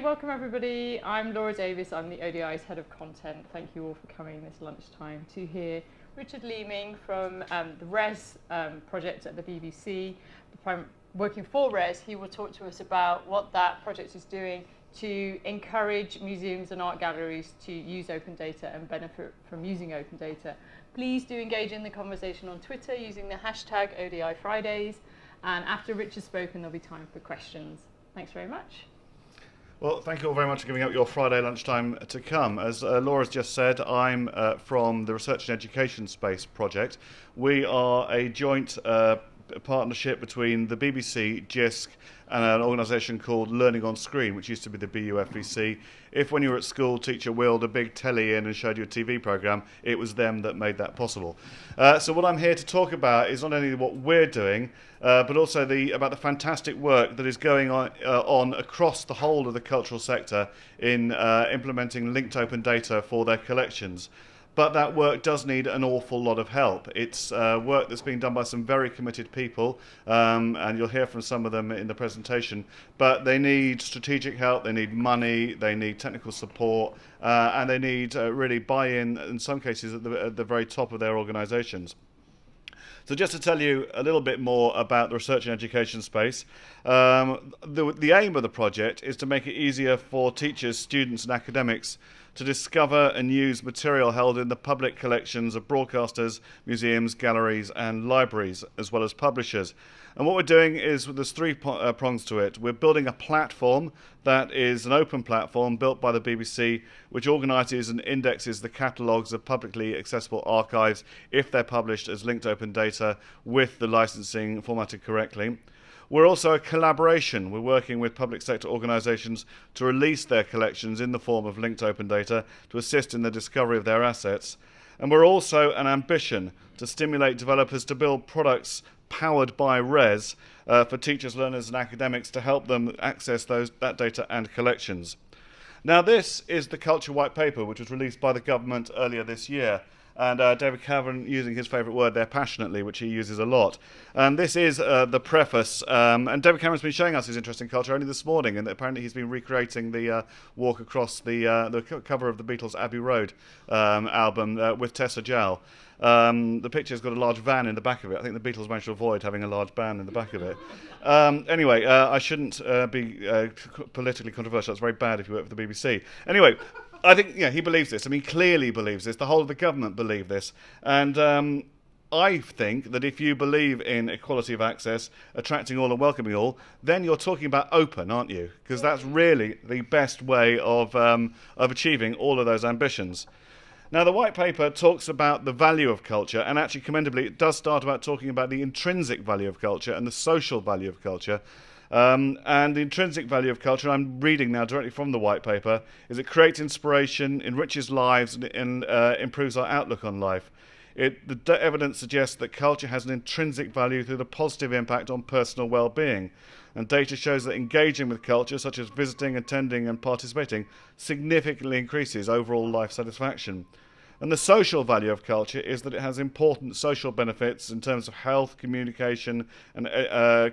welcome everybody. I'm Laura Davis, I'm the ODI's Head of Content. Thank you all for coming this lunchtime to hear Richard Leeming from the RES project at the BBC. Working for RES, he will talk to us about what that project is doing to encourage museums and art galleries to use open data and benefit from using open data. Please do engage in the conversation on Twitter using the hashtag ODI Fridays. And after Richard's spoken, there'll be time for questions. Thanks very much. Well, thank you all very much for giving up your Friday lunchtime to come. As Laura's just said, I'm from the Research and Education Space project. We are a joint partnership between the BBC, Jisc, and an organisation called Learning on Screen, which used to be the BUFVC. If when you were at school, teacher wheeled a big telly in and showed you a TV programme, it was them that made that possible. So what I'm here to talk about is not only what we're doing, but also about the fantastic work that is going on across the whole of the cultural sector in implementing linked open data for their collections. But that work does need an awful lot of help. It's work that's being done by some very committed people, and you'll hear from some of them in the presentation. But they need strategic help, they need money, they need technical support, and they need really buy-in, in some cases, at the very top of their organisations. So just to tell you a little bit more about the research and education space, the aim of the project is to make it easier for teachers, students and academics to discover and use material held in the public collections of broadcasters, museums, galleries and libraries, as well as publishers. And what we're doing is, there's three prongs to it. We're building a platform that is an open platform built by the BBC, which organises and indexes the catalogues of publicly accessible archives if they're published as linked open data with the licensing formatted correctly. We're also a collaboration. We're working with public sector organisations to release their collections in the form of linked open data to assist in the discovery of their assets. And we're also an ambition to stimulate developers to build products powered by RES for teachers, learners and academics to help them access that data and collections. Now this is the Culture White Paper, which was released by the government earlier this year. And David Cameron using his favourite word there, passionately, which he uses a lot. And this is the preface. And David Cameron's been showing us his interest in culture only this morning, and apparently he's been recreating the walk across the cover of the Beatles' Abbey Road album with Tessa Jowell. The picture's got a large van in the back of it. I think the Beatles managed to avoid having a large van in the back of it. Anyway, I shouldn't be politically controversial. It's very bad if you work for the BBC. Anyway, I think he believes this. I mean, clearly believes this. The whole of the government believe this. And I think that if you believe in equality of access, attracting all and welcoming all, then you're talking about open, aren't you? Because that's really the best way of achieving all of those ambitions. Now, the white paper talks about the value of culture, and actually, commendably, it does start about talking about the intrinsic value of culture and the social value of culture. And the intrinsic value of culture, I'm reading now directly from the white paper, is it creates inspiration, enriches lives, and improves our outlook on life. The evidence suggests that culture has an intrinsic value through the positive impact on personal well-being. And data shows that engaging with culture, such as visiting, attending and participating, significantly increases overall life satisfaction. And the social value of culture is that it has important social benefits in terms of health, communication, and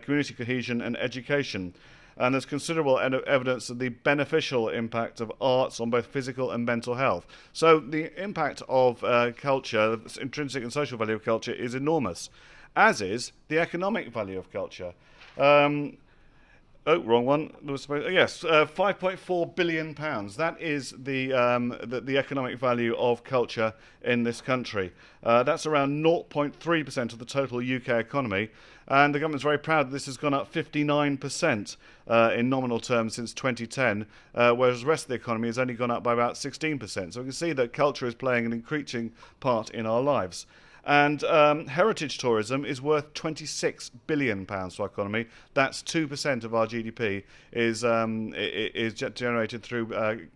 community cohesion and education. And there's considerable evidence of the beneficial impact of arts on both physical and mental health. So the impact of culture, the intrinsic and social value of culture, is enormous, as is the economic value of culture. Oh, wrong one. Yes, £5.4 billion. That is the economic value of culture in this country. That's around 0.3% of the total UK economy. And the government's very proud that this has gone up 59% in nominal terms since 2010, whereas the rest of the economy has only gone up by about 16%. So we can see that culture is playing an increasing part in our lives. And heritage tourism is worth £26 billion to our economy. That's 2% of our GDP is generated through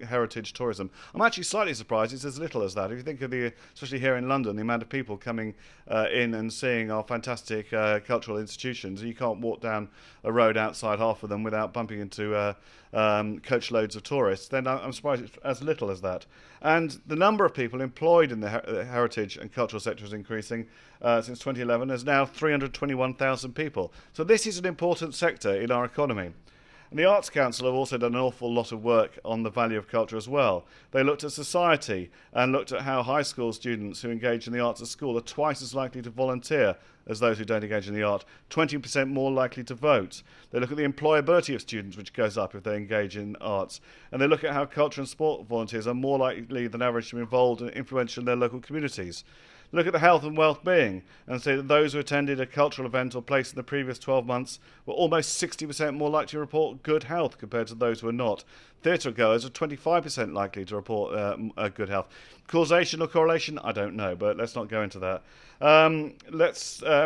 heritage tourism. I'm actually slightly surprised it's as little as that. If you think of especially here in London, the amount of people coming in and seeing our fantastic cultural institutions, you can't walk down a road outside half of them without bumping into coach loads of tourists, then I'm surprised it's as little as that. And the number of people employed in the heritage and cultural sector is increasing since 2011. There's now 321,000 people. So this is an important sector in our economy. And the Arts Council have also done an awful lot of work on the value of culture as well. They looked at society and looked at how high school students who engage in the arts at school are twice as likely to volunteer as those who don't engage in the art, 20% more likely to vote. They look at the employability of students, which goes up if they engage in arts. And they look at how culture and sport volunteers are more likely than average to be involved and influential in their local communities. Look at the health and well-being and say that those who attended a cultural event or place in the previous 12 months were almost 60% more likely to report good health compared to those who are not. Theatre goers are 25% likely to report good health. Causation or correlation? I don't know, but let's not go into that.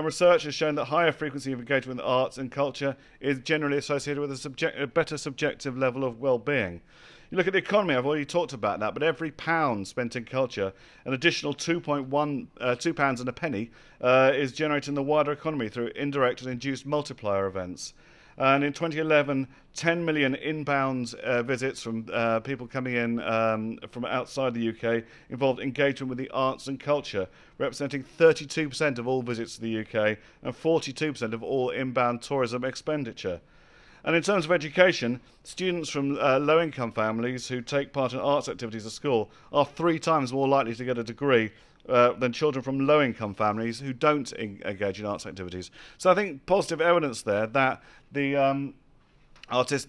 Research has shown that higher frequency of engagement with arts and culture is generally associated with a better subjective level of well-being. You look at the economy, I've already talked about that, but every pound spent in culture, an additional £2 and a penny is generated in the wider economy through indirect and induced multiplier events. And in 2011, 10 million inbound visits from people coming in from outside the UK involved engagement with the arts and culture, representing 32% of all visits to the UK and 42% of all inbound tourism expenditure. And in terms of education, students from low-income families who take part in arts activities at school are 3 times more likely to get a degree than children from low-income families who don't engage in arts activities. So I think positive evidence there that the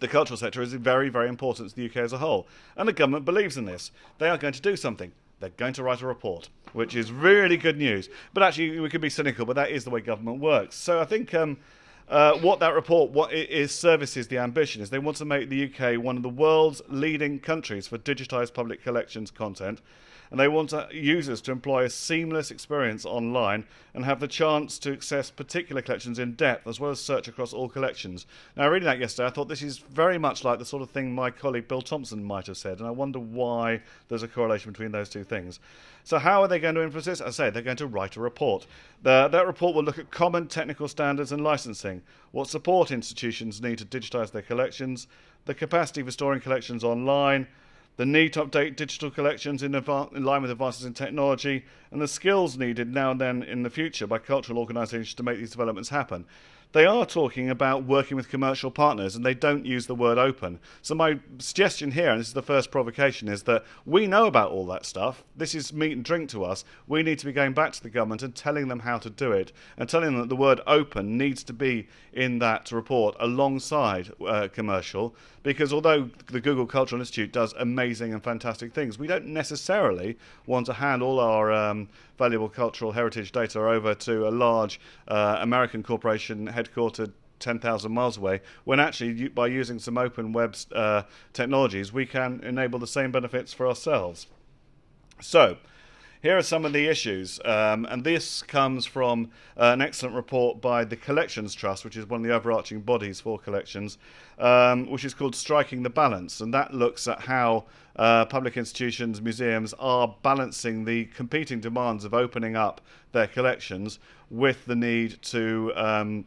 cultural sector is very, very important to the UK as a whole. And the government believes in this. They are going to do something. They're going to write a report, which is really good news. But actually, we could be cynical, but that is the way government works. So I think what that report services the ambition is they want to make the UK one of the world's leading countries for digitised public collections content, and they want users to employ a seamless experience online and have the chance to access particular collections in depth as well as search across all collections. Now, reading that yesterday, I thought this is very much like the sort of thing my colleague Bill Thompson might have said, and I wonder why there's a correlation between those two things. So how are they going to influence this? I say they're going to write a report. That report will look at common technical standards and licensing, what support institutions need to digitise their collections, the capacity for storing collections online, the need to update digital collections in line with advances in technology, and the skills needed now and then in the future by cultural organisations to make these developments happen. They are talking about working with commercial partners, and they don't use the word open. So my suggestion here, and this is the first provocation, is that we know about all that stuff. This is meat and drink to us. We need to be going back to the government and telling them how to do it, and telling them that the word open needs to be in that report alongside commercial, because although the Google Cultural Institute does amazing and fantastic things, we don't necessarily want to hand all our valuable cultural heritage data over to a large American corporation headquartered 10,000 miles away, when actually by using some open web technologies we can enable the same benefits for ourselves. So here are some of the issues, and this comes from an excellent report by the Collections Trust, which is one of the overarching bodies for collections, which is called Striking the Balance, and that looks at how public institutions, museums are balancing the competing demands of opening up their collections with the need to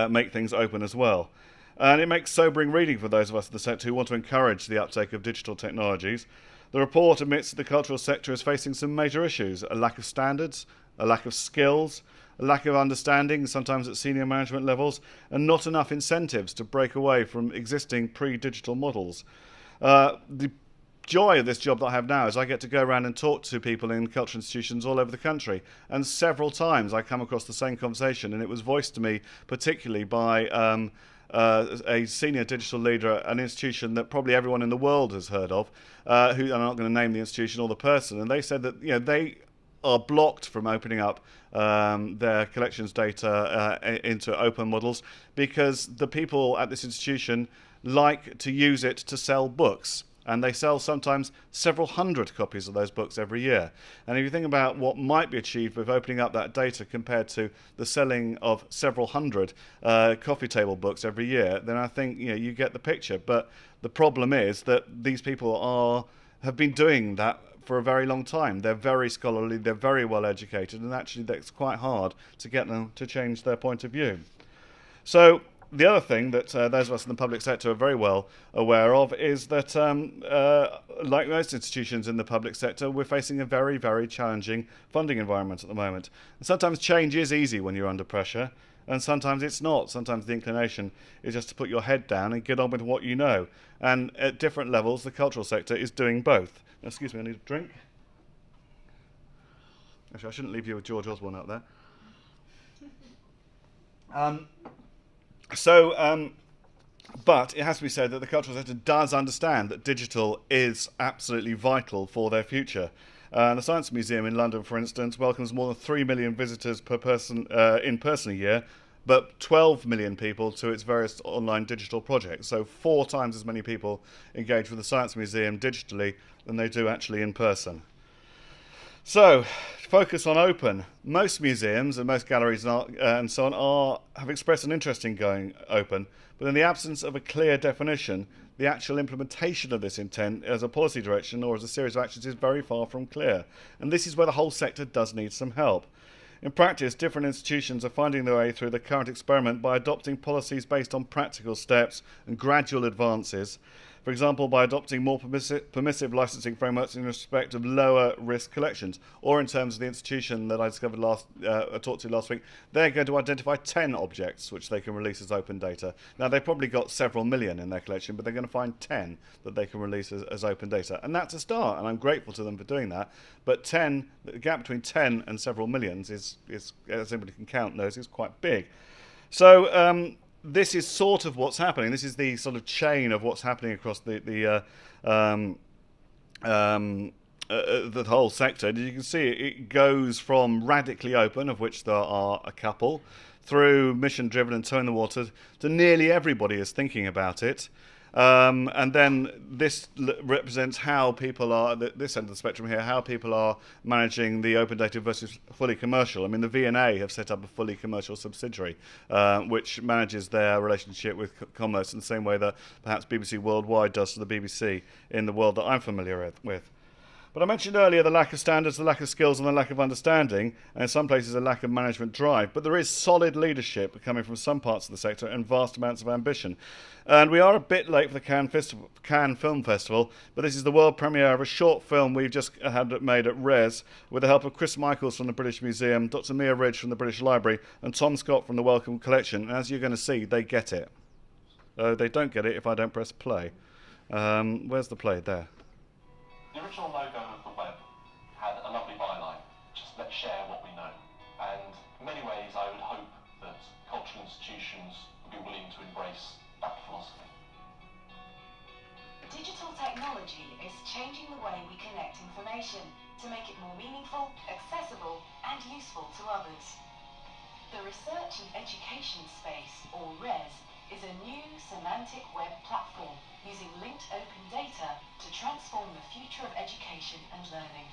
make things open as well. And it makes sobering reading for those of us in the sector who want to encourage the uptake of digital technologies. The report admits that the cultural sector is facing some major issues: a lack of standards, a lack of skills, a lack of understanding, sometimes at senior management levels, and not enough incentives to break away from existing pre-digital models. The joy of this job that I have now is I get to go around and talk to people in cultural institutions all over the country, and several times I come across the same conversation, and it was voiced to me particularly by a senior digital leader at an institution that probably everyone in the world has heard of, who, I'm not going to name the institution or the person, and they said that they are blocked from opening up their collections data into open models because the people at this institution like to use it to sell books. And they sell sometimes several hundred copies of those books every year. And if you think about what might be achieved with opening up that data compared to the selling of several hundred coffee table books every year, then I think you get the picture. But the problem is that these people have been doing that for a very long time. They're very scholarly, they're very well educated, and actually that's quite hard to get them to change their point of view. So the other thing that those of us in the public sector are very well aware of is that, like most institutions in the public sector, we're facing a very, very challenging funding environment at the moment. And sometimes change is easy when you're under pressure. and sometimes it's not. Sometimes the inclination is just to put your head down and get on with what you know. And at different levels, the cultural sector is doing both. Now, excuse me, I need a drink. Actually, I shouldn't leave you with George Osborne out there. But it has to be said that the cultural sector does understand that digital is absolutely vital for their future. The Science Museum in London, for instance, welcomes more than 3 million visitors per person in person a year, but 12 million people to its various online digital projects. So 4 times as many people engage with the Science Museum digitally than they do actually in person. So, focus on open. Most museums and most galleries and so on have expressed an interest in going open, but in the absence of a clear definition, the actual implementation of this intent as a policy direction or as a series of actions is very far from clear. And this is where the whole sector does need some help. In practice, different institutions are finding their way through the current experiment by adopting policies based on practical steps and gradual advances. For example, by adopting more permissive licensing frameworks in respect of lower risk collections, or in terms of the institution that I discovered talked to last week, they're going to identify 10 objects which they can release as open data. Now, they've probably got several million in their collection, but they're going to find 10 that they can release as open data. And that's a start, and I'm grateful to them for doing that. But 10, the gap between 10 and several millions is as anybody can count knows, is quite big. So, this is sort of what's happening. This is the sort of chain of what's happening across the whole sector. And you can see it goes from radically open, of which there are a couple, through mission-driven and toe in the water, to nearly everybody is thinking about it. And then this represents how people are, this end of the spectrum here, how people are managing the open data versus fully commercial. I mean, the V&A have set up a fully commercial subsidiary, which manages their relationship with commerce in the same way that perhaps BBC Worldwide does to the BBC in the world that I'm familiar with. But I mentioned earlier the lack of standards, the lack of skills and the lack of understanding, and in some places a lack of management drive. But there is solid leadership coming from some parts of the sector and vast amounts of ambition. And we are a bit late for the Cannes Film Festival, but this is the world premiere of a short film we've just had made at Res with the help of Chris Michaels from the British Museum, Dr. Mia Ridge from the British Library, and Tom Scott from the Wellcome Collection. And as you're going to see, they get it. They don't get it if I don't press play. Where's the play? There. The original logo of the web had a lovely byline, just let's share what we know. And in many ways I would hope that cultural institutions would be willing to embrace that philosophy. Digital technology is changing the way we connect information to make it more meaningful, accessible and useful to others. The Research and Education Space, or RES, is a new semantic web platform using linked open data to transform the future of education and learning.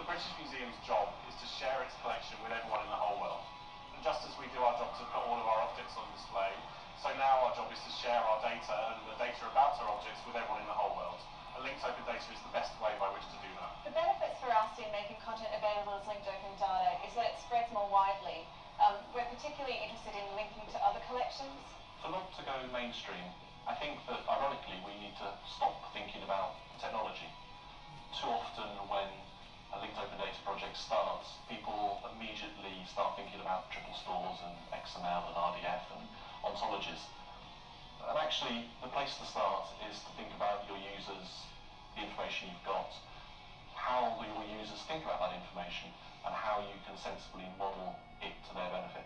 The British Museum's job is to share its collection with everyone in the whole world. And just as we do our job to put all of our objects on display, so now our job is to share our data and the data about our objects with everyone in the whole world. And linked open data is the best way by which to do that. The benefits for us in making content available as linked open data is that it spreads more widely. We're particularly interested in linking to other collections. For not to go mainstream, I think that ironically we need to stop thinking about technology. Too often when a linked open data project starts, people immediately start thinking about triple stores and XML and RDF and ontologies. And actually the place to start is to think about your users, the information you've got, how will your users think about that information and how you can sensibly model it to their benefit.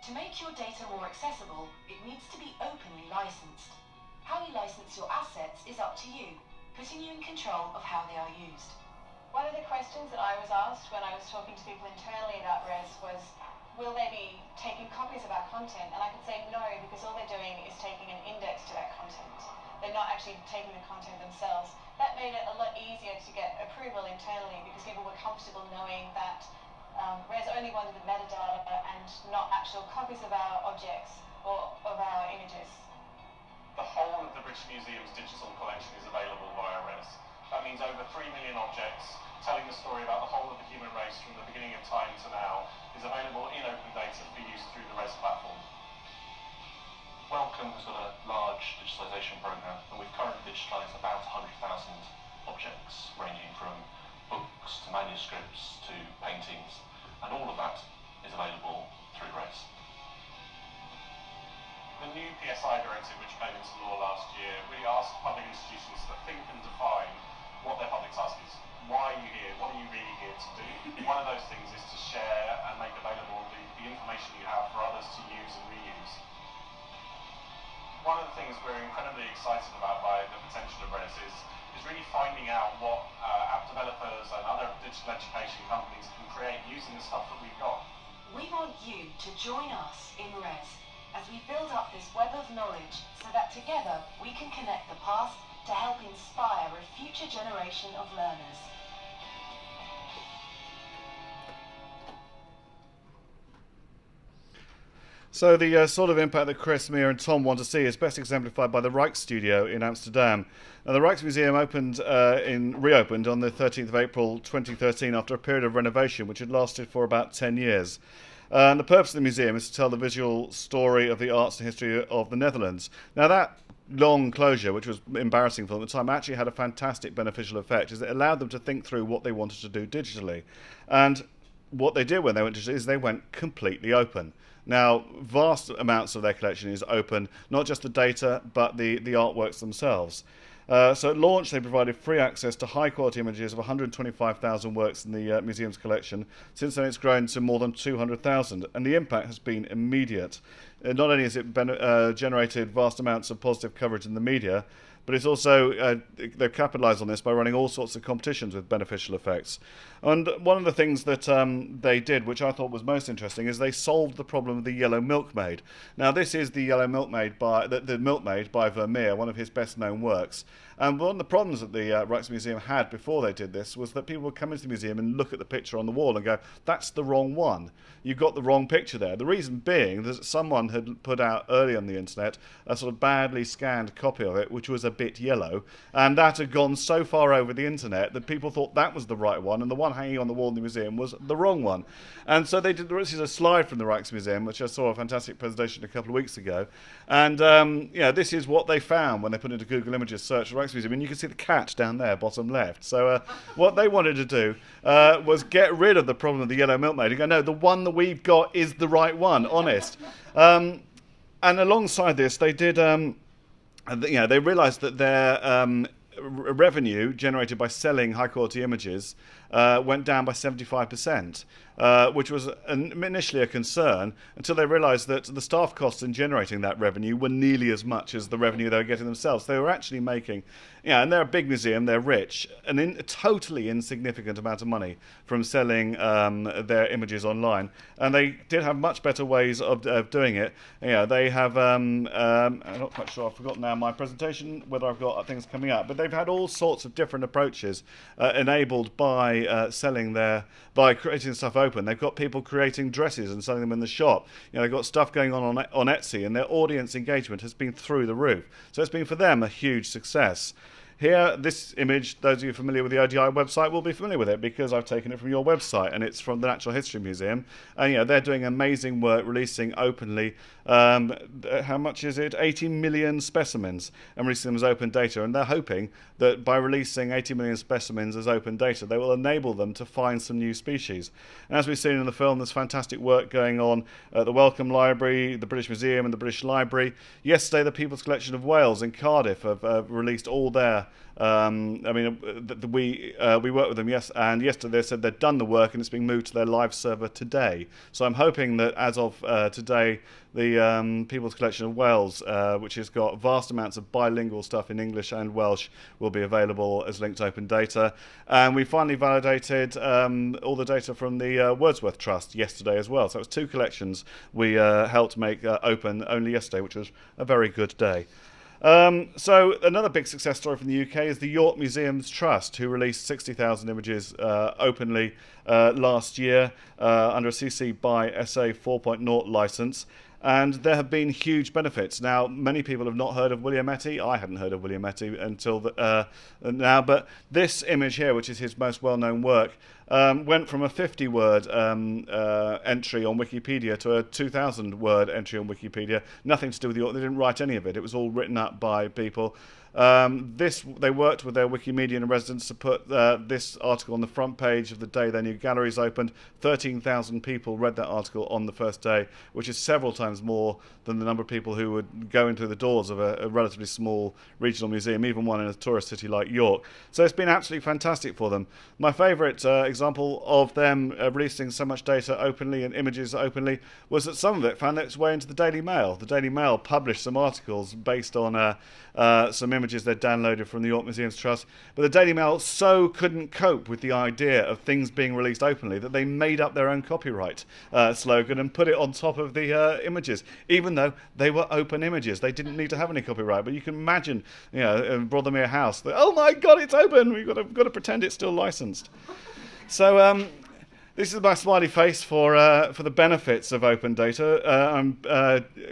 To make your data more accessible, it needs to be openly licensed. How you license your assets is up to you, putting you in control of how they are used. One of the questions that I was asked when I was talking to people internally about RES was, will they be taking copies of our content? And I could say no, because all they're doing is taking an index to that content. They're not actually taking the content themselves. That made it a lot easier to get approval internally because people were comfortable knowing that RES only wanted the metadata and not actual copies of our objects or of our images. The whole of the British Museum's digital collection is available via RES. That means over 3 million objects telling the story about the whole of the human race from the beginning of time to now is available in open data for use through the RES platform. Wellcome has got a large digitalisation programme and we've currently digitalised about 100,000 objects ranging from books to manuscripts to paintings, and all of that is available institutions to think and define what their public task is. Why are you here? What are you really here to do? One of those things is to share and make available the information you have for others to use and reuse. One of the things we're incredibly excited about by the potential of RES is really finding out what app developers and other digital education companies can create using the stuff that we've got. We want you to join us in RES as we build up this web of knowledge so that together we can connect the past to help inspire a future generation of learners. So the sort of impact that Chris, Mia and Tom want to see is best exemplified by the Rijksstudio in Amsterdam. Now, the Rijksmuseum reopened on the 13th of April 2013 after a period of renovation which had lasted for about 10 years. And the purpose of the museum is to tell the visual story of the arts and history of the Netherlands. Now that long closure, which was embarrassing for them at the time, actually had a fantastic beneficial effect, as it allowed them to think through what they wanted to do digitally. And what they did when they went digitally is they went completely open. Now, vast amounts of their collection is open, not just the data, but the artworks themselves. So at launch, they provided free access to high-quality images of 125,000 works in the museum's collection. Since then, it's grown to more than 200,000, and the impact has been immediate. Not only has it generated vast amounts of positive coverage in the media, but it's also, they've capitalised on this by running all sorts of competitions with beneficial effects. And one of the things that they did, which I thought was most interesting, is they solved the problem of the yellow Milkmaid. Now, this is the yellow Milkmaid the Milkmaid by Vermeer, one of his best-known works. And one of the problems that the Rijksmuseum had before they did this was that people would come into the museum and look at the picture on the wall and go, that's the wrong one. You've got the wrong picture there. The reason being that someone had put out early on the internet a sort of badly scanned copy of it, which was a bit yellow, and that had gone so far over the internet that people thought that was the right one, and the one hanging on the wall in the museum was the wrong one. And so they did. This is a slide from the Rijksmuseum, which I saw a fantastic presentation a couple of weeks ago, and this is what they found when they put into Google Images search for Rijksmuseum, and you can see the cat down there, bottom left. So what they wanted to do was get rid of the problem of the yellow Milkmaid and go, no, the one that we've got is the right one, honest. And alongside this, they did. They realised that their revenue generated by selling high-quality images went down by 75%, which was initially a concern until they realised that the staff costs in generating that revenue were nearly as much as the revenue they were getting themselves. They were actually making, and they're a big museum, they're rich, a totally insignificant amount of money from selling their images online. And they did have much better ways of doing it. They have, I'm not quite sure, I've forgotten now my presentation, whether I've got things coming up, but they've had all sorts of different approaches enabled by by creating stuff open. They've got people creating dresses and selling them in the shop. They've got stuff going on Etsy, and their audience engagement has been through the roof. So it's been for them a huge success. Here, this image, those of you familiar with the ODI website will be familiar with it because I've taken it from your website, and it's from the Natural History Museum. And they're doing amazing work, releasing openly. How much is it? 80 million specimens, and releasing them as open data. And they're hoping that by releasing 80 million specimens as open data, they will enable them to find some new species. And as we've seen in the film, there's fantastic work going on at the Wellcome Library, the British Museum, and the British Library. Yesterday, the People's Collection of Wales in Cardiff have released all their. We worked with them, yes, and yesterday they said they'd done the work and it's being moved to their live server today. So I'm hoping that as of today, the People's Collection of Wales, which has got vast amounts of bilingual stuff in English and Welsh, will be available as linked open data. And we finally validated all the data from the Wordsworth Trust yesterday as well. So it was 2 collections we helped make open only yesterday, which was a very good day. So another big success story from the UK is the York Museums Trust, who released 60,000 images openly last year under a CC by SA 4.0 license. And there have been huge benefits. Now, many people have not heard of William Etty. I hadn't heard of William Etty until now. But this image here, which is his most well-known work, went from a 50-word entry on Wikipedia to a 2,000-word entry on Wikipedia. Nothing to do with the author. They didn't write any of it. It was all written up by people. They worked with their Wikimedia in residence to put this article on the front page of the day their new galleries opened. 13,000 people read that article on the first day, which is several times more than the number of people who would go into the doors of a relatively small regional museum, even one in a tourist city like York. So it's been absolutely fantastic for them. My favourite example of them releasing so much data openly and images openly was that some of it found its way into the Daily Mail. The Daily Mail published some articles based on some images they'd downloaded from the York Museums Trust, but the Daily Mail so couldn't cope with the idea of things being released openly that they made up their own copyright slogan and put it on top of the images, even though they were open images. They didn't need to have any copyright, but you can imagine, in Brothermere House, that, oh my God, it's open, we've got to pretend it's still licensed. So this is my smiley face for the benefits of open data. I'm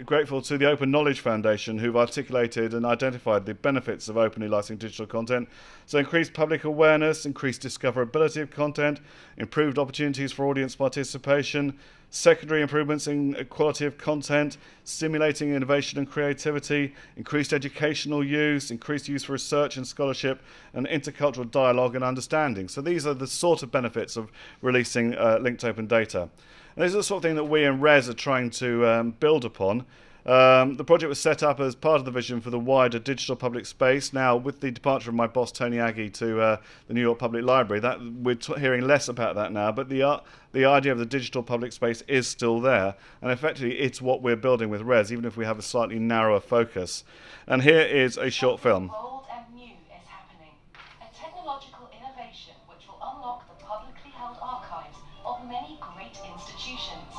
grateful to the Open Knowledge Foundation, who've articulated and identified the benefits of openly licensing digital content. So increased public awareness, increased discoverability of content, improved opportunities for audience participation, secondary improvements in quality of content, stimulating innovation and creativity, increased educational use, increased use for research and scholarship, and intercultural dialogue and understanding. So these are the sort of benefits of releasing linked open data. And this is the sort of thing that we in RES are trying to build upon. The project was set up as part of the vision for the wider digital public space. Now, with the departure of my boss, Tony Aggie, to the New York Public Library, we're hearing less about that now, but the idea of the digital public space is still there, and effectively it's what we're building with RES, even if we have a slightly narrower focus. And here is a short film. Bold and new is happening. A technological innovation which will unlock the publicly held archives of many great institutions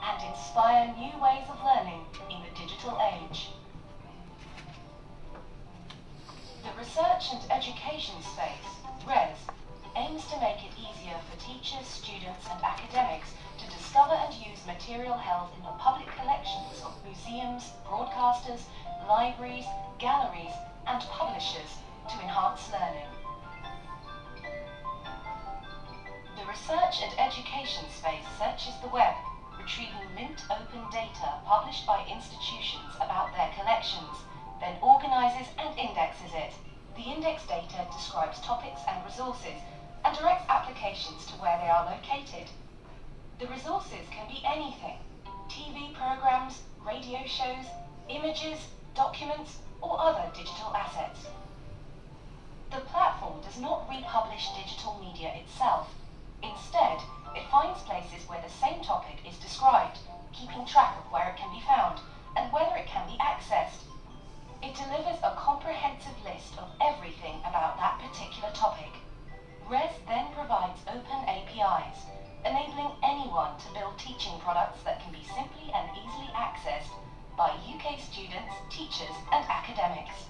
and inspire new ways of learning in the digital age. The research and education space, RES, aims to make it easier for teachers, students and academics to discover and use material held in the public collections of museums, broadcasters, libraries, galleries and publishers to enhance learning. The research and education space searches the web, retrieving linked open data published by institutions about their collections, then organises and indexes it. The index data describes topics and resources and directs applications to where they are located. The resources can be anything: TV programs, radio shows, images, documents, or other digital assets. The platform does not republish digital media itself. Instead, it finds places where the same topic is described, keeping track of where it can be found and whether it can be accessed. It delivers a comprehensive list of everything about that particular topic. RES then provides open APIs, enabling anyone to build teaching products that can be simply and easily accessed by UK students, teachers and academics.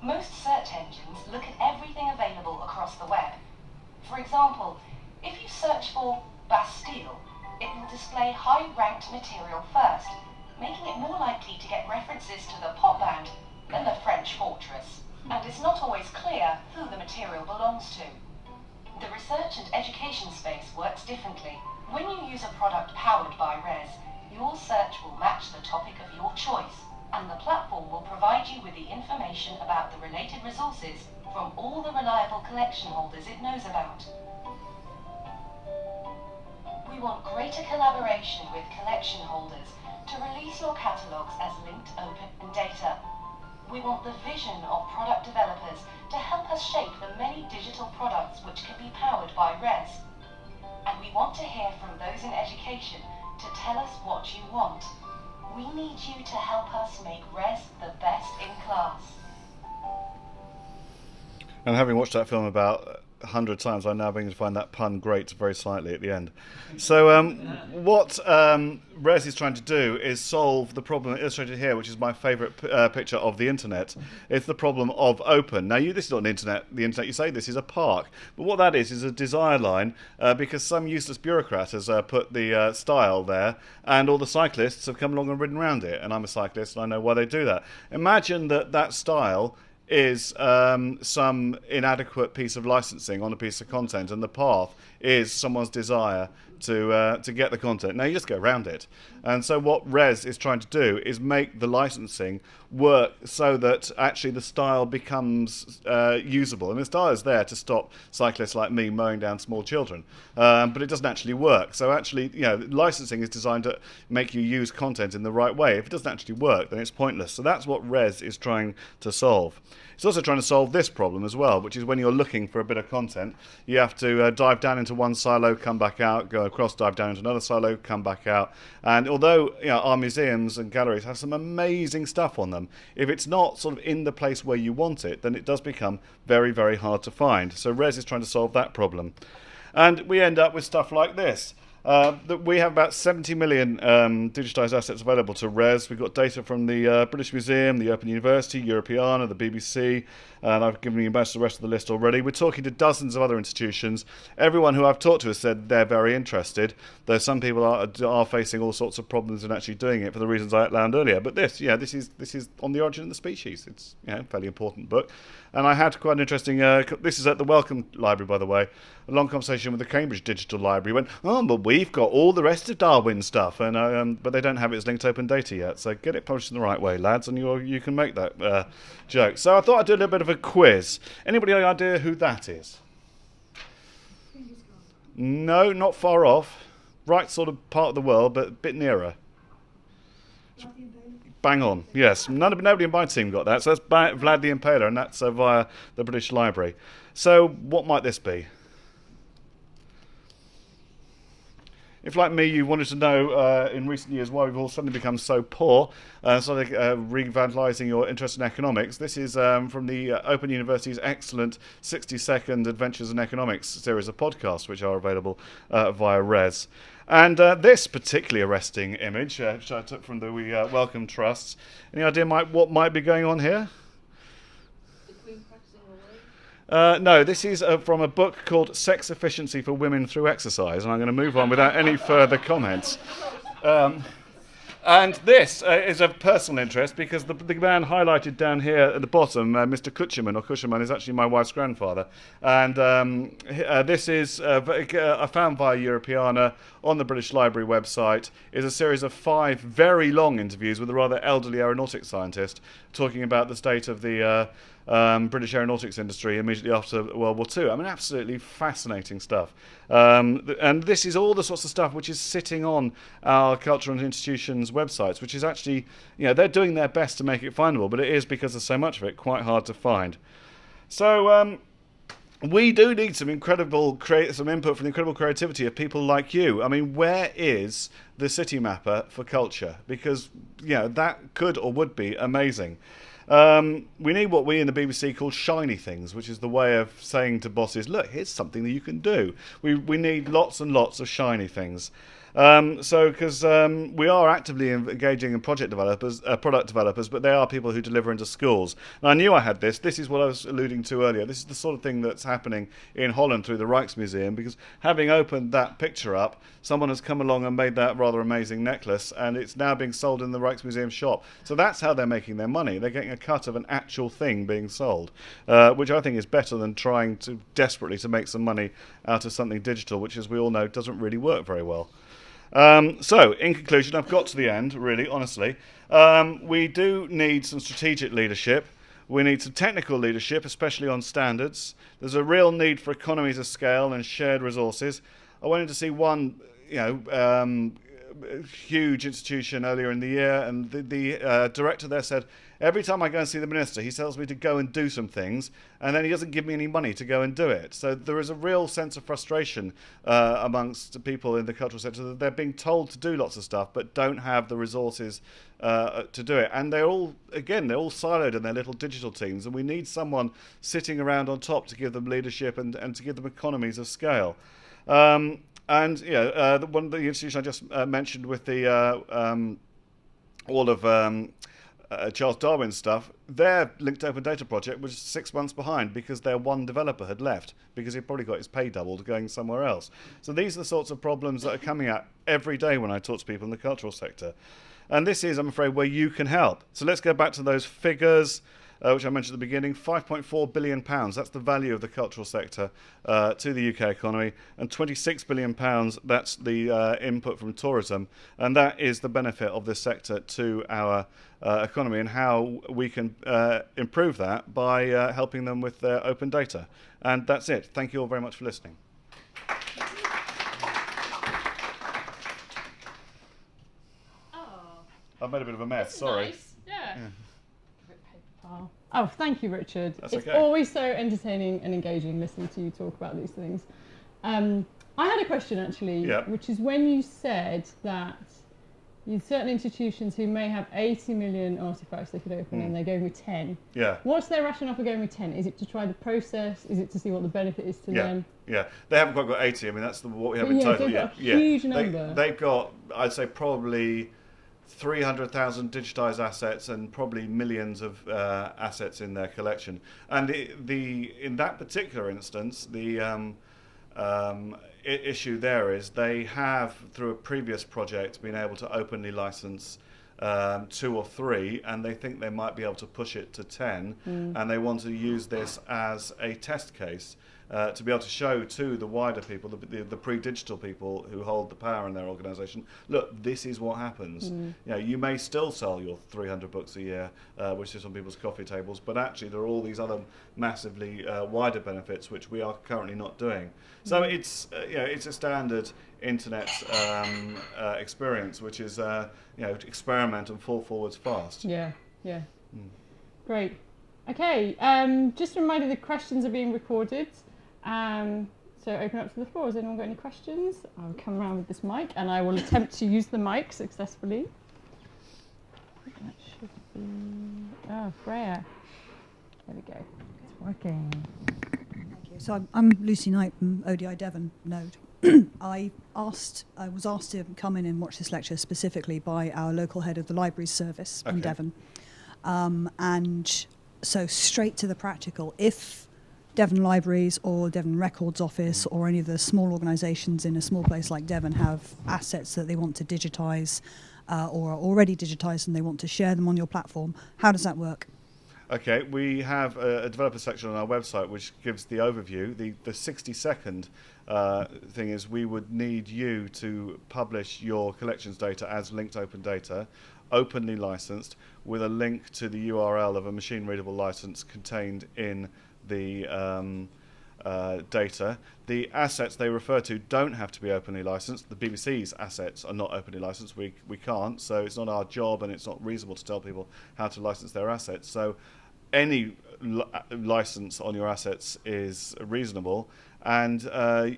Most search engines look at everything available across the web. For example, if you search for Bastille, it will display high-ranked material first, making it more likely to get references to the pop band than the French fortress. And it's not always clear who the material belongs to. The research and education space works differently. When you use a product powered by RES, your search will match the topic of your choice, and the platform will provide you with the information about the related resources from all the reliable collection holders it knows about. We want greater collaboration with collection holders to release your catalogues as linked open data. We want the vision of product developers to help us shape the many digital products which can be powered by RES. And we want to hear from those in education to tell us what you want. We need you to help us make RES the best in class. And having watched that film about 100 times, I'm now beginning to find that pun grate very slightly at the end. So what RES is trying to do is solve the problem illustrated here, which is my favourite picture of the internet. It's the problem of open. Now, this is not the internet, you say this is a park. But what that is a desire line, because some useless bureaucrat has put the style there, and all the cyclists have come along and ridden around it. And I'm a cyclist, and I know why they do that. Imagine that style is some inadequate piece of licensing on a piece of content, and the path is someone's desire to get the content. Now you just go around it. And so what Res is trying to do is make the licensing work so that actually the style becomes usable. And the style is there to stop cyclists like me mowing down small children, but it doesn't actually work. So actually, licensing is designed to make you use content in the right way. If it doesn't actually work, then it's pointless. So that's what Res is trying to solve. It's also trying to solve this problem as well, which is when you're looking for a bit of content, you have to dive down into one silo, come back out, go across, dive down into another silo, come back out. And although our museums and galleries have some amazing stuff on them, if it's not sort of in the place where you want it, then it does become very, very hard to find. So Res is trying to solve that problem. And we end up with stuff like this. We have about 70 million digitised assets available to Res. We've got data from the British Museum, the Open University, Europeana, the BBC, and I've given you most of the rest of the list already. We're talking to dozens of other institutions. Everyone who I've talked to has said they're very interested, though some people are facing all sorts of problems in actually doing it for the reasons I outlined earlier. But this is On the Origin of the Species. It's a fairly important book. And I had quite an interesting, this is at the Wellcome Library, by the way, a long conversation with the Cambridge Digital Library. Went, but we've got all the rest of Darwin's stuff, and but they don't have it as linked open data yet. So get it published in the right way, lads, and you can make that joke. So I thought I'd do a little bit of a quiz. Anybody have any idea who that is? No, not far off. Right sort of part of the world, but a bit nearer. Bang on, yes. Nobody in my team got that. So that's Vlad the Impaler, and that's via the British Library. So what might this be? If, like me, you wanted to know in recent years why we've all suddenly become so poor, revitalising your interest in economics, this is from the Open University's excellent 60-second Adventures in Economics series of podcasts, which are available via Res. And this particularly arresting image, which I took from the Wellcome Trusts, any idea what might be going on here? No, this is from a book called Sex Efficiency for Women Through Exercise, and I'm going to move on without any further comments. And this is of personal interest because the man highlighted down here at the bottom, Mr. Kutcherman, is actually my wife's grandfather. And this is, I found via Europeana on the British Library website, is a series of 5 very long interviews with a rather elderly aeronautics scientist talking about the state of the British aeronautics industry immediately after World War II. I mean, absolutely fascinating stuff. And this is all the sorts of stuff which is sitting on our cultural and institutions websites, which is actually, they're doing their best to make it findable, but it is, because there's so much of it, quite hard to find. So we do need some input from the incredible creativity of people like you. I mean, where is the city mapper for culture? Because, that could or would be amazing. We need what we in the BBC call shiny things, which is the way of saying to bosses, look, here's something that you can do. We need lots and lots of shiny things. Because we are actively engaging in product developers, but they are people who deliver into schools. And I knew I had this. This is what I was alluding to earlier. This is the sort of thing that's happening in Holland through the Rijksmuseum, because having opened that picture up, someone has come along and made that rather amazing necklace, and it's now being sold in the Rijksmuseum shop. So that's how they're making their money. They're getting a cut of an actual thing being sold, which I think is better than trying to desperately to make some money out of something digital, which, as we all know, doesn't really work very well. So, in conclusion, I've got to the end, really, honestly. We do need some strategic leadership. We need some technical leadership, especially on standards. There's a real need for economies of scale and shared resources. I went in to see one, huge institution earlier in the year, and the director there said, every time I go and see the minister, he tells me to go and do some things, and then he doesn't give me any money to go and do it. So there is a real sense of frustration amongst people in the cultural sector that they're being told to do lots of stuff, but don't have the resources to do it. And they're all siloed in their little digital teams, and we need someone sitting around on top to give them leadership and to give them economies of scale. One of the institutions I just mentioned with the Charles Darwin stuff, their linked open data project was 6 months behind because their one developer had left because he'd probably got his pay doubled going somewhere else. So these are the sorts of problems that are coming out every day when I talk to people in the cultural sector. And this is, I'm afraid, where you can help. So let's go back to those figures. which I mentioned at the beginning, £5.4 billion. That's the value of the cultural sector to the UK economy, and £26 billion, that's the input from tourism. And that is the benefit of this sector to our economy, and how we can improve that by helping them with their open data. And that's it. Thank you all very much for listening. I've made a bit of a mess, sorry. Nice. Yeah. Oh, thank you, Richard. That's it's okay. always so entertaining and engaging listening to you talk about these things. I had a question actually, which is when you said that certain institutions who may have 80 million artifacts they could open and they're going with 10. Yeah. What's their rationale for going with 10? Is it to try the process? Is it to see what the benefit is to them? Yeah, they haven't quite got 80. I mean, that's what we have in Yeah, total. they've got a huge number. They've got, I'd say, probably 300,000 digitised assets and probably millions of assets in their collection. And in that particular instance, the issue there is they have, through a previous project, been able to openly license 2 or 3, and they think they might be able to push it to 10, and they want to use this as a test case to be able to show to the wider people, the pre-digital people who hold the power in their organisation, look, this is what happens. You know, you may still sell your 300 books a year, which is on people's coffee tables, but actually there are all these other massively wider benefits which we are currently not doing. So it's it's a standard internet experience, which is to experiment and fall forwards fast. Yeah. Great. Okay. Just a reminder, the questions are being recorded. So open up to the floor. Has anyone got any questions? I'll come around with this mic and I will attempt to use the mic successfully. That should be... Oh, Freya. There we go. It's working. Thank you. So I'm Lucy Knight from ODI Devon Node. I was asked to come in and watch this lecture specifically by our local head of the libraries service in Devon. And so straight to the practical. If Devon Libraries or Devon Records Office or any of the small organisations in a small place like Devon have assets that they want to digitise or are already digitised and they want to share them on your platform, how does that work? Okay, we have a developer section on our website which gives the overview. The 60-second thing is we would need you to publish your collections data as linked open data, openly licensed, with a link to the URL of a machine-readable license contained in the data. The assets they refer to don't have to be openly licensed. The BBC's assets are not openly licensed. We can't, so it's not our job and it's not reasonable to tell people how to license their assets. So any license on your assets is reasonable, and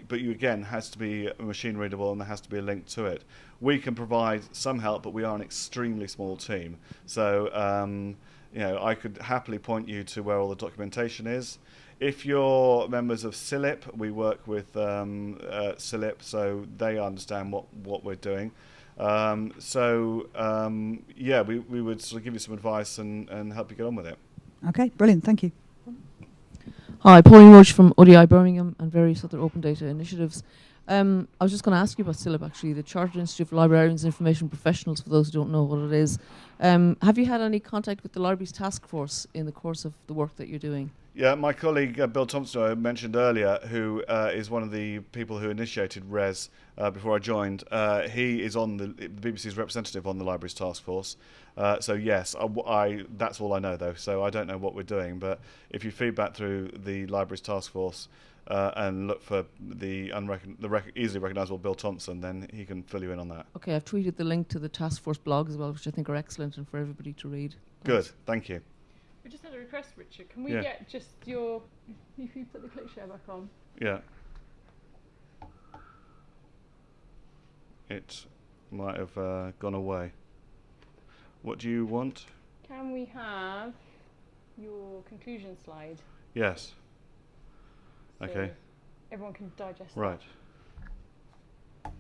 but you again has to be machine readable and there has to be a link to it. We can provide some help, but we are an extremely small team. So I could happily point you to where all the documentation is. If you're members of CILIP, we work with CILIP, so they understand what we're doing. We would sort of give you some advice and help you get on with it. Okay, brilliant, thank you. Hi, Pauline Roach from ODI Birmingham and various other open data initiatives. I was just going to ask you about CILIP, actually, the Chartered Institute for Librarians and Information Professionals, for those who don't know what it is. Have you had any contact with the Libraries Task Force in the course of the work that you're doing? Yeah, my colleague Bill Thompson, I mentioned earlier, who is one of the people who initiated RES before I joined, he is on the BBC's representative on the Libraries Task Force. So yes, that's all I know though, so I don't know what we're doing, but if you feedback through the Libraries Task Force and look for the easily recognisable Bill Thompson, then he can fill you in on that. Okay, I've tweeted the link to the Task Force blog as well, which I think are excellent and for everybody to read. Good, thank you. We just had a request, Richard. Can we get just your... If you put the click share back on. Yeah. It might have gone away. What do you want? Can we have your conclusion slide? Yes. So okay. Everyone can digest Right. that.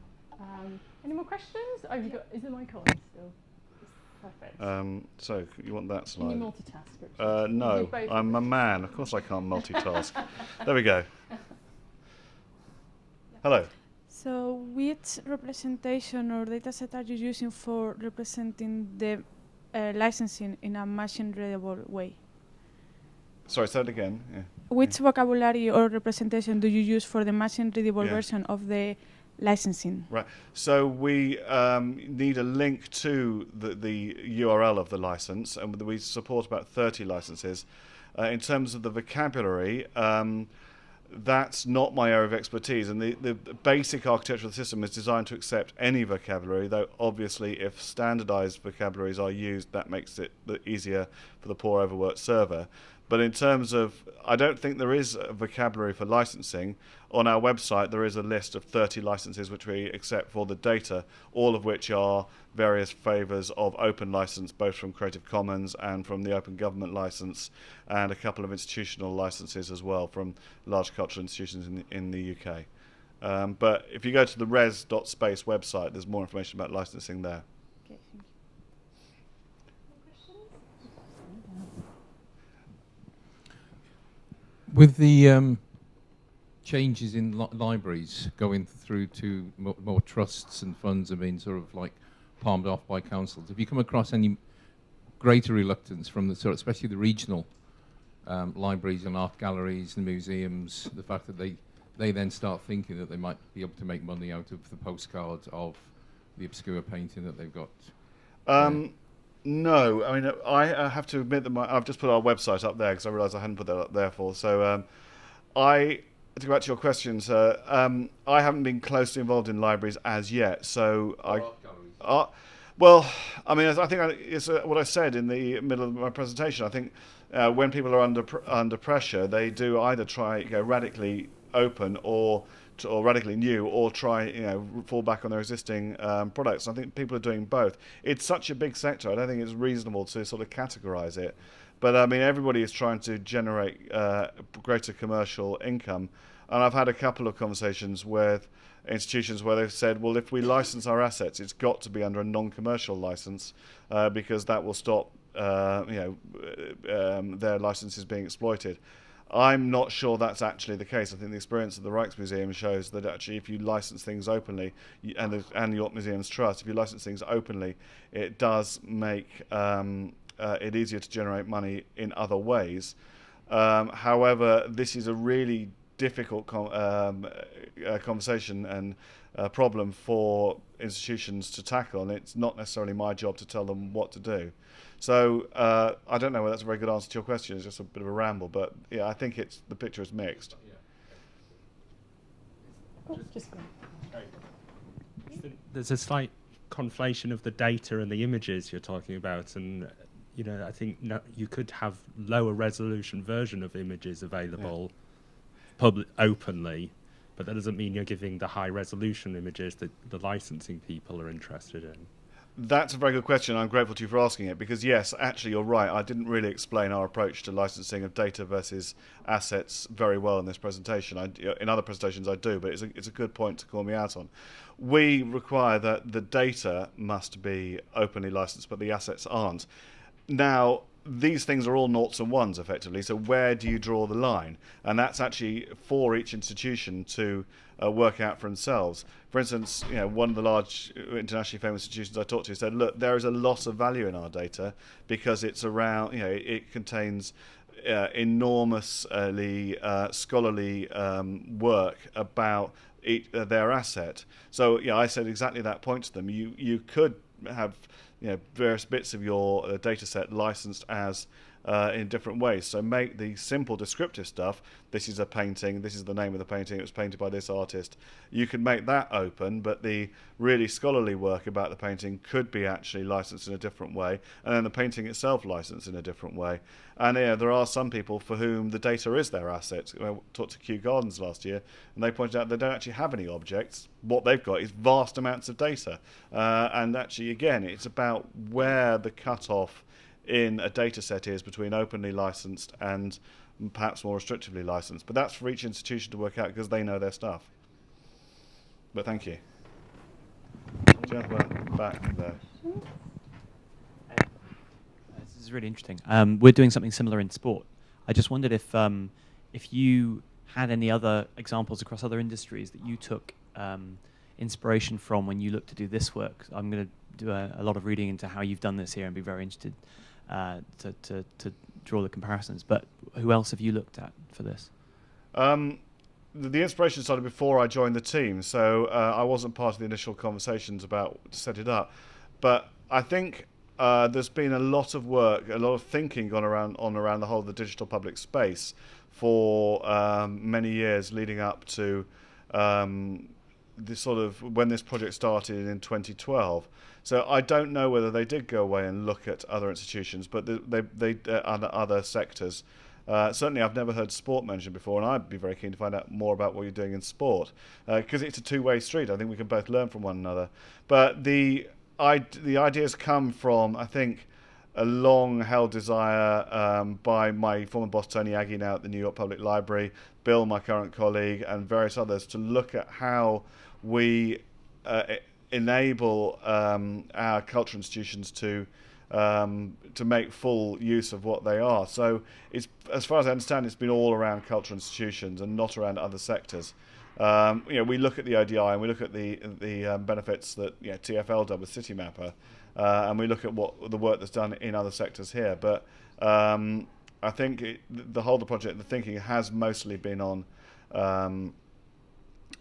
Any more questions? Oh, is the mic on still? Perfect. So you want that slide? Can you multitask, Richard? No, I'm a man. Of course I can't multitask. There we go. Hello. So which representation or dataset are you using for representing the licensing in a machine-readable way? Sorry, say it again. Yeah. Which vocabulary or representation do you use for the machine-readable version of the licensing? Right. So we need a link to the URL of the license, and we support about 30 licenses. In terms of the vocabulary, that's not my area of expertise, and the basic architecture of the system is designed to accept any vocabulary, though obviously if standardized vocabularies are used, that makes it easier for the poor overworked server. But in terms of, I don't think there is a vocabulary for licensing. On our website there is a list of 30 licenses which we accept for the data, all of which are various flavors of open license, both from Creative Commons and from the Open Government license, and a couple of institutional licenses as well from large cultural institutions in the UK. But if you go to the res.space website, there's more information about licensing there. Okay, thank you. With the changes in libraries going through to more trusts and funds and being sort of like palmed off by councils, have you come across any greater reluctance from the sort of, especially the regional libraries and art galleries and museums, the fact that they then start thinking that they might be able to make money out of the postcard of the obscure painting that they've got? No, I mean, I have to admit that I've just put our website up there because I realised I hadn't put that up there for. So to go back to your question, sir, I haven't been closely involved in libraries as yet. So well, I mean, I think it's what I said in the middle of my presentation. I think when people are under pressure, they do either try radically open or radically new, or try fall back on their existing products. I think people are doing both. It's such a big sector. I don't think it's reasonable to sort of categorize it. But I mean, everybody is trying to generate greater commercial income. And I've had a couple of conversations with institutions where they've said, well, if we license our assets, it's got to be under a non-commercial license because that will stop their licenses being exploited. I'm not sure that's actually the case. I think the experience of the Rijksmuseum shows that actually if you license things openly, and the York Museums Trust, if you license things openly, it does make it easier to generate money in other ways. However, this is a really difficult conversation and problem for institutions to tackle, and it's not necessarily my job to tell them what to do. So I don't know whether that's a very good answer to your question. It's just a bit of a ramble, but yeah, I think the picture is mixed. There's a slight conflation of the data and the images you're talking about, and I think you could have lower resolution version of images available openly, but that doesn't mean you're giving the high resolution images that the licensing people are interested in. That's a very good question. I'm grateful to you for asking it because, yes, actually, you're right. I didn't really explain our approach to licensing of data versus assets very well in this presentation. In other presentations, I do, but it's a good point to call me out on. We require that the data must be openly licensed, but the assets aren't. Now, these things are all noughts and ones, effectively, so where do you draw the line? And that's actually for each institution to work out for themselves. For instance, one of the large internationally famous institutions I talked to said, look, there is a lot of value in our data because it's around, it contains enormously scholarly work about their asset. So I said exactly that point to them. You could have various bits of your data set licensed as in different ways. So make the simple descriptive stuff, this is a painting, this is the name of the painting, it was painted by this artist. You can make that open, but the really scholarly work about the painting could be actually licensed in a different way, and then the painting itself licensed in a different way. And there are some people for whom the data is their asset. I talked to Kew Gardens last year, and they pointed out they don't actually have any objects. What they've got is vast amounts of data. And actually, again, it's about where the cut-off in a data set is between openly licensed and perhaps more restrictively licensed. But that's for each institution to work out because they know their stuff. But thank you. Gentleman back there. This is really interesting. We're doing something similar in sport. I just wondered if you had any other examples across other industries that you took inspiration from when you looked to do this work. I'm going to do a lot of reading into how you've done this here and be very interested to draw the comparisons. But who else have you looked at for this? The inspiration started before I joined the team, so I wasn't part of the initial conversations about to set it up. But I think there's been a lot of work, a lot of thinking gone around the whole of the digital public space for many years leading up to this sort of when this project started in 2012. So I don't know whether they did go away and look at other institutions, but they other sectors. Certainly, I've never heard sport mentioned before, and I'd be very keen to find out more about what you're doing in sport, because it's a two-way street. I think we can both learn from one another. But the ideas come from, I think, a long-held desire by my former boss Tony Aggie, now at the New York Public Library, Bill, my current colleague, and various others, to look at how we enable our cultural institutions to make full use of what they are. So, it's, as far as I understand, it's been all around cultural institutions and not around other sectors. We look at the ODI and we look at the benefits that TfL did with CityMapper, and we look at what the work that's done in other sectors here. But I think the whole of the project, the thinking has mostly been on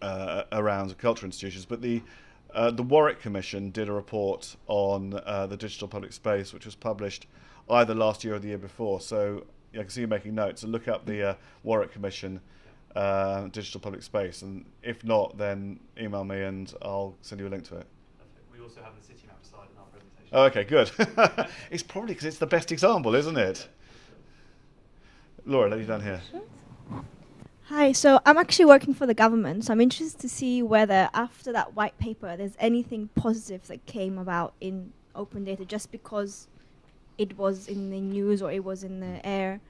around cultural institutions. But the Warwick Commission did a report on the digital public space, which was published either last year or the year before. So I can see you making notes. So look up the Warwick Commission digital public space, and if not, then email me and I'll send you a link to it. We also have the CityMapper slide in our presentation. Oh, okay, good. It's probably because it's the best example, isn't it? Laura, let you down here. Hi, so I'm actually working for the government, so I'm interested to see whether after that white paper there's anything positive that came about in open data just because it was in the news or it was in the air.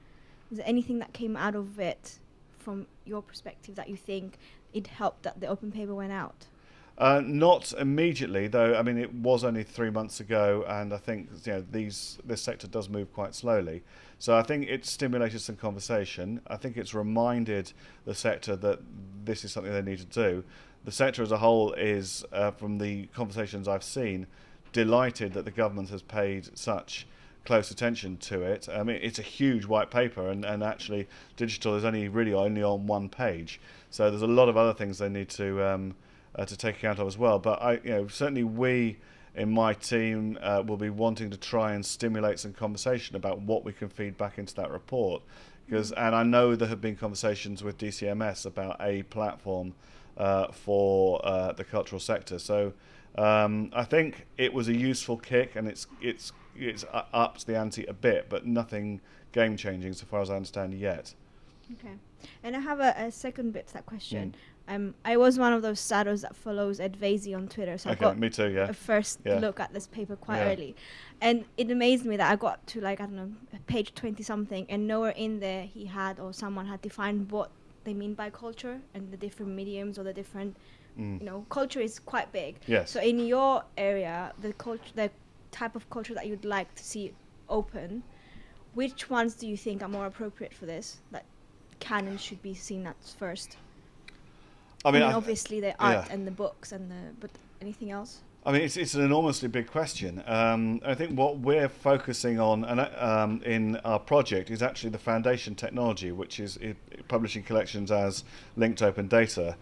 Is there anything that came out of it from your perspective that you think it helped that the open paper went out? Not immediately, though. I mean, it was only 3 months ago, and I think this sector does move quite slowly. So I think it stimulated some conversation. I think it's reminded the sector that this is something they need to do. The sector as a whole is, from the conversations I've seen, delighted that the government has paid such close attention to it. I mean, it's a huge white paper, and actually digital is only on one page. So there's a lot of other things they need to take account of as well. But certainly we in my team will be wanting to try and stimulate some conversation about what we can feed back into that report. And I know there have been conversations with DCMS about a platform for the cultural sector. So I think it was a useful kick, and it's upped the ante a bit, but nothing game changing so far as I understand yet. Okay, and I have a second bit to that question. I was one of those saddos that follows EdVASI on Twitter, so I got me too, yeah. a first look at this paper quite early. And it amazed me that I got to page 20 something, and nowhere in there he had or someone had defined what they mean by culture and the different mediums or the different, culture is quite big. Yes. So in your area, the type of culture that you'd like to see open, which ones do you think are more appropriate for this? That canon should be seen at first. I mean obviously the art and the books but anything else? I mean, it's an enormously big question. I think what we're focusing on in our project is actually the foundation technology, which is publishing collections as linked open data.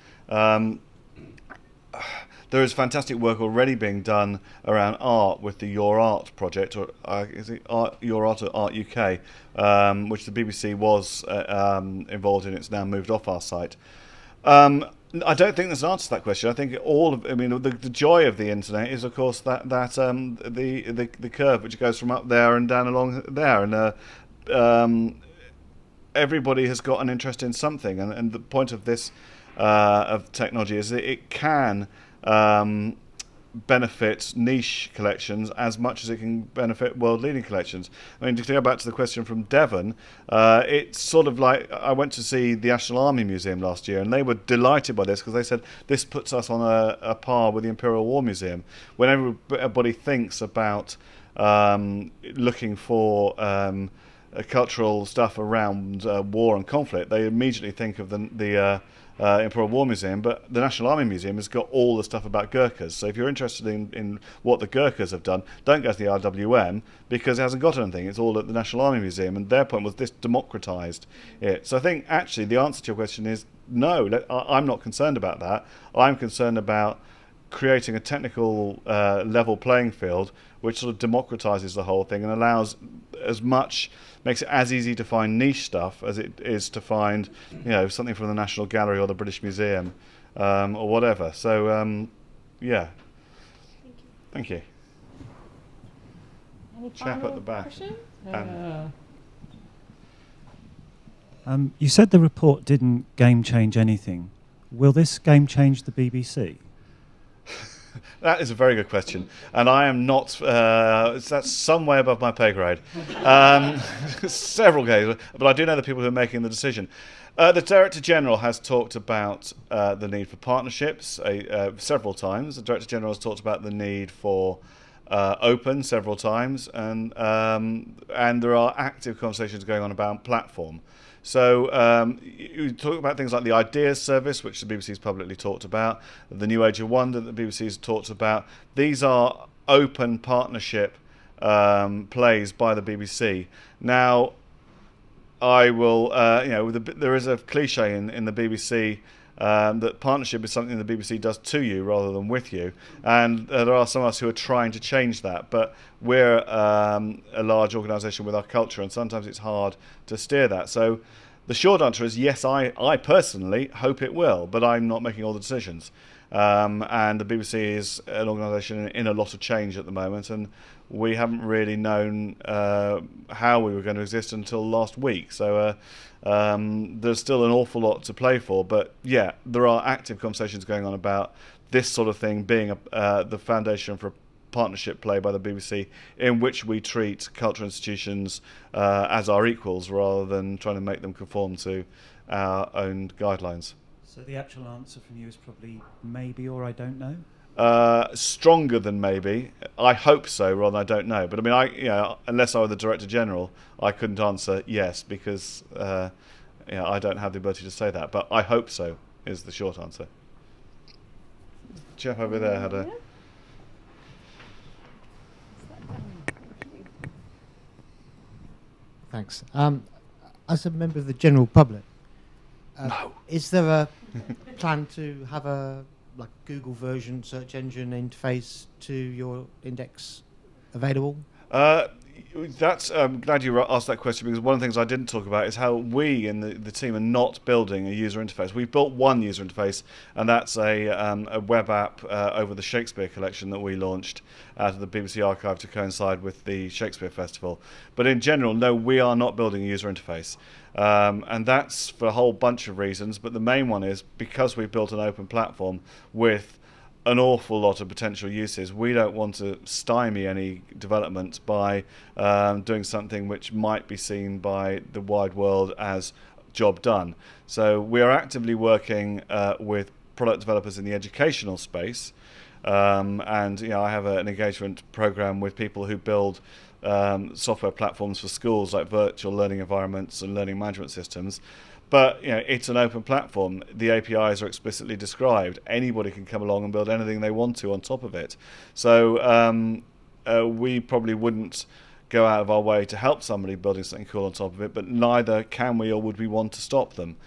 There is fantastic work already being done around art with the Your Art project, or is it Your Art or Art UK, which the BBC was involved in. It's now moved off our site. I don't think there's an answer to that question. I think the joy of the internet is, of course, that the curve which goes from up there and down along there, and everybody has got an interest in something. And the point of this of technology is that it can benefit niche collections as much as it can benefit world-leading collections. I mean, to go back to the question from Devon, it's sort of like I went to see the National Army Museum last year, and they were delighted by this because they said this puts us on a par with the Imperial War Museum. When everybody thinks about looking for cultural stuff around war and conflict, they immediately think of the Imperial War Museum, but the National Army Museum has got all the stuff about Gurkhas. So if you're interested in what the Gurkhas have done, don't go to the RWM because it hasn't got anything. It's all at the National Army Museum, and their point was this democratised it. So I think actually the answer to your question is no, I'm not concerned about that. I'm concerned about creating a technical level playing field which sort of democratises the whole thing and allows makes it as easy to find niche stuff as it is to find, something from the National Gallery or the British Museum or whatever. So, yeah. Thank you. Any Chap at the back. question? You said the report didn't game change anything. Will this game change the BBC? That is a very good question, and I am not. That's some way above my pay grade. Several cases, but I do know the people who are making the decision. The Director General has talked about the need for partnerships several times. The Director General has talked about the need for open several times, and there are active conversations going on about platform. So you talk about things like the Ideas Service, which the BBC has publicly talked about, the New Age of Wonder that the BBC has talked about. These are open partnership plays by the BBC. Now, I will, there is a cliche in the BBC that partnership is something the BBC does to you rather than with you, and there are some of us who are trying to change that, but we're a large organisation with our culture, and sometimes it's hard to steer that. So the short answer is yes, I personally hope it will, but I'm not making all the decisions. And the BBC is an organisation in a lot of change at the moment, and we haven't really known how we were going to exist until last week. So there's still an awful lot to play for, but yeah, there are active conversations going on about this sort of thing being the foundation for a partnership play by the BBC, in which we treat cultural institutions as our equals rather than trying to make them conform to our own guidelines. So the actual answer from you is probably maybe or I don't know? Stronger than maybe. I hope so, rather than I don't know. But I mean, unless I were the Director General, I couldn't answer yes because I don't have the ability to say that. But I hope so is the short answer. Jeff over there had a. Thanks. As a member of the general public, no. Is there a plan to have a Google version search engine interface to your index available? I'm glad you asked that question, because one of the things I didn't talk about is how we in the team are not building a user interface. We've built one user interface, and that's a web app over the Shakespeare collection that we launched out of the BBC archive to coincide with the Shakespeare Festival. But in general, no, we are not building a user interface. And that's for a whole bunch of reasons, but the main one is because we've built an open platform with an awful lot of potential uses. We don't want to stymie any development by doing something which might be seen by the wide world as job done. So we are actively working with product developers in the educational space, and I have an engagement program with people who build software platforms for schools like virtual learning environments and learning management systems. But it's an open platform. The APIs are explicitly described. Anybody can come along and build anything they want to on top of it. So we probably wouldn't go out of our way to help somebody building something cool on top of it, but neither can we or would we want to stop them.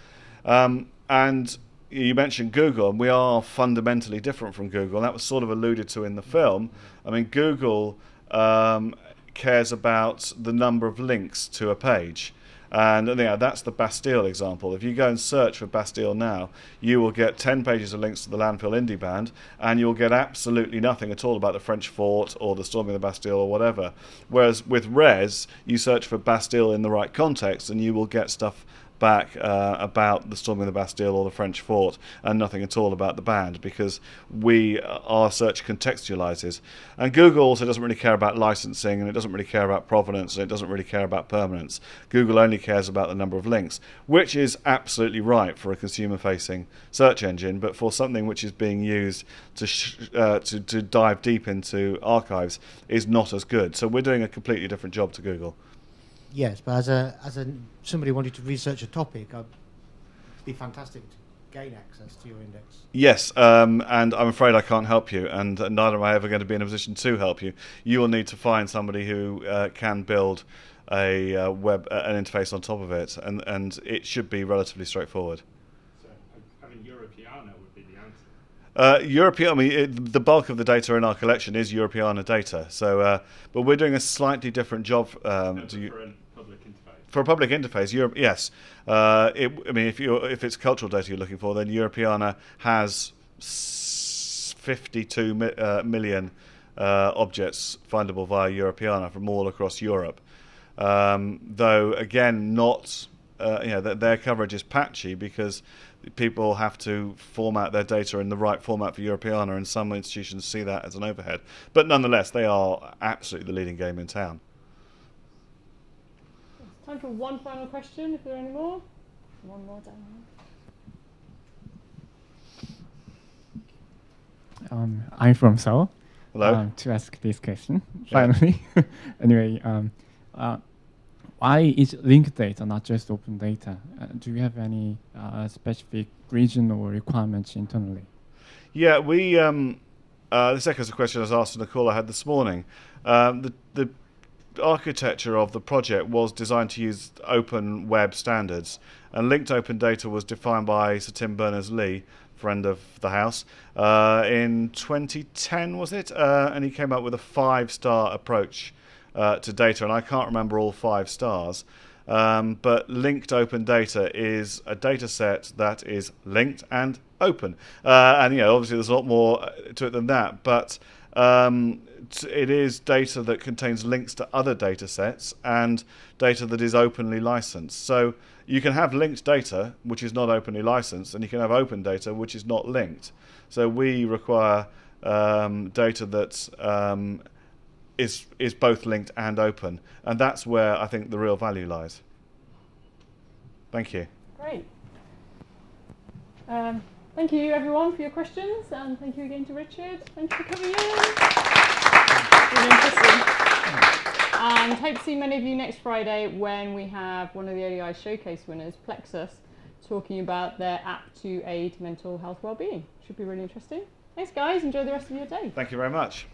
And you mentioned Google, and we are fundamentally different from Google, and that was sort of alluded to in the film. I mean, Google cares about the number of links to a page. And that's the Bastille example. If you go and search for Bastille now, you will get 10 pages of links to the Landfill Indie Band, and you'll get absolutely nothing at all about the French fort or the storming of the Bastille or whatever. Whereas with Res, you search for Bastille in the right context, and you will get stuff back about the storming of the Bastille or the French fort, and nothing at all about the band, because our search contextualizes. And Google also doesn't really care about licensing, and it doesn't really care about provenance, and it doesn't really care about permanence. Google only cares about the number of links, which is absolutely right for a consumer-facing search engine, but for something which is being used to dive deep into archives is not as good. So we're doing a completely different job to Google. Yes, but as somebody wanting to research a topic, it'd be fantastic to gain access to your index? Yes, and I'm afraid I can't help you, and neither am I ever going to be in a position to help you. You will need to find somebody who can build an interface on top of it, and it should be relatively straightforward. So having Europeana would be the answer. The bulk of the data in our collection is Europeana data. So, but we're doing a slightly different job. For a public interface. For a public interface, yes. If it's cultural data you're looking for, then Europeana has 52 million objects findable via Europeana from all across Europe. Though again, not their coverage is patchy because people have to format their data in the right format for Europeana, and some institutions see that as an overhead. But nonetheless, they are absolutely the leading game in town. Time for one final question, if there are any more. One more down here. I'm from Seoul. Hello. To ask this question, finally. Anyway, why is linked data not just open data? Do you have any specific reason or requirements internally? Yeah, we. This echoes a question I was asked in a call I had this morning. The architecture of the project was designed to use open web standards, and linked open data was defined by Sir Tim Berners-Lee, friend of the house, in 2010, was it? And he came up with a 5-star approach to data, and I can't remember all 5 stars. But linked open data is a data set that is linked and open. And obviously there's a lot more to it than that, but it is data that contains links to other data sets and data that is openly licensed. So you can have linked data which is not openly licensed, and you can have open data which is not linked. So we require data that is both linked and open, and that's where I think the real value lies. Thank you. Great. Thank you everyone for your questions, and thank you again to Richard. Thank you for coming in. Really interesting. And hope to see many of you next Friday when we have one of the ODI showcase winners, Plexus, talking about their app to aid mental health wellbeing. Should be really interesting. Thanks guys, enjoy the rest of your day. Thank you very much.